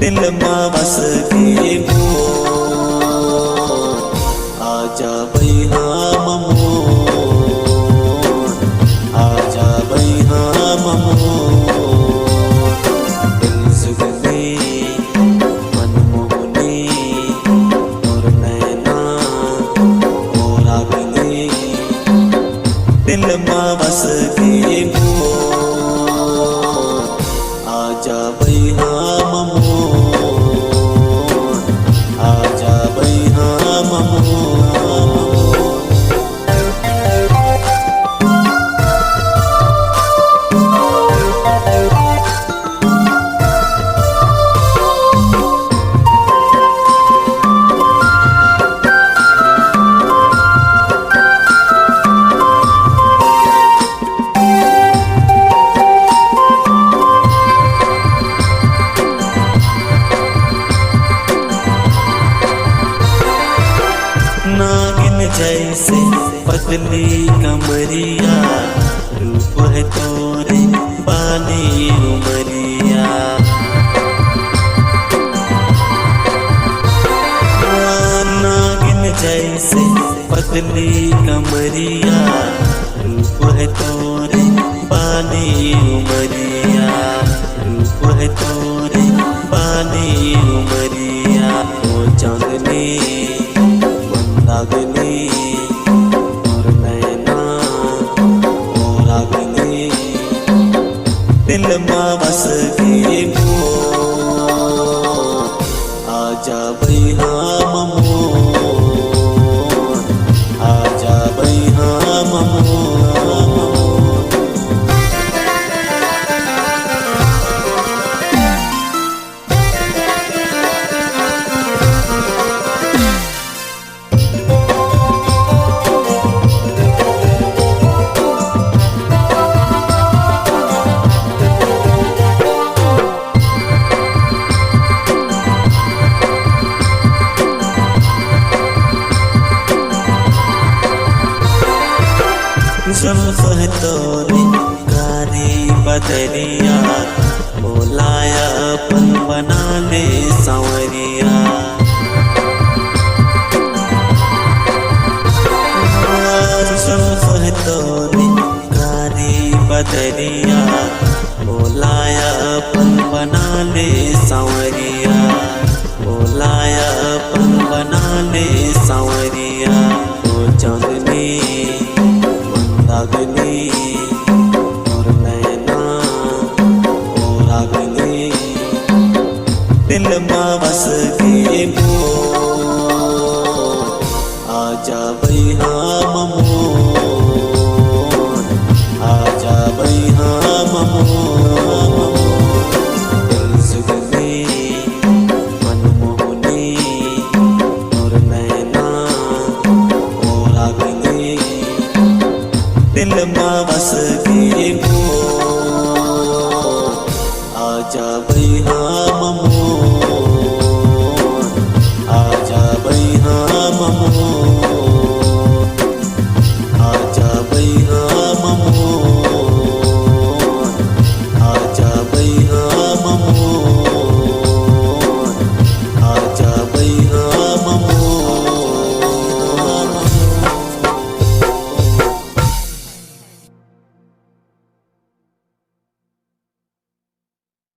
दिल में बस के आजा बैहा ममोन, आजा बैहा ममोन। दिल सुगंधी मनमोहनी और नैना और आगनी, दिल में बस के आजा बैहा ममोन, आजा बैहा ममोन। नागिन जैसे पतली कमरिया, रूप है तोरे बाली उमरिया। नागिन जैसे पतली कमरिया, रूप है तोरे बाली उमरिया, रूप है तोरे बाली उमरिया। ओ चांदनी रागनी और नैना और रागनी, दिल में बस के आजा बैहा ममोन, आजा बैहा ममोन। जुल्फ है तोरी कारी बदरिया, बोलाया अपन बना ले सांवरिया। जुल्फ है तोरी कारी बदरिया, बोलाया अपन बना ले सांवरिया, बोलाया अपन बना ले सांवरिया। ओ चांदनी रागनी और नैना और रागनी, दिल में बस के आजा बैहा ममोन,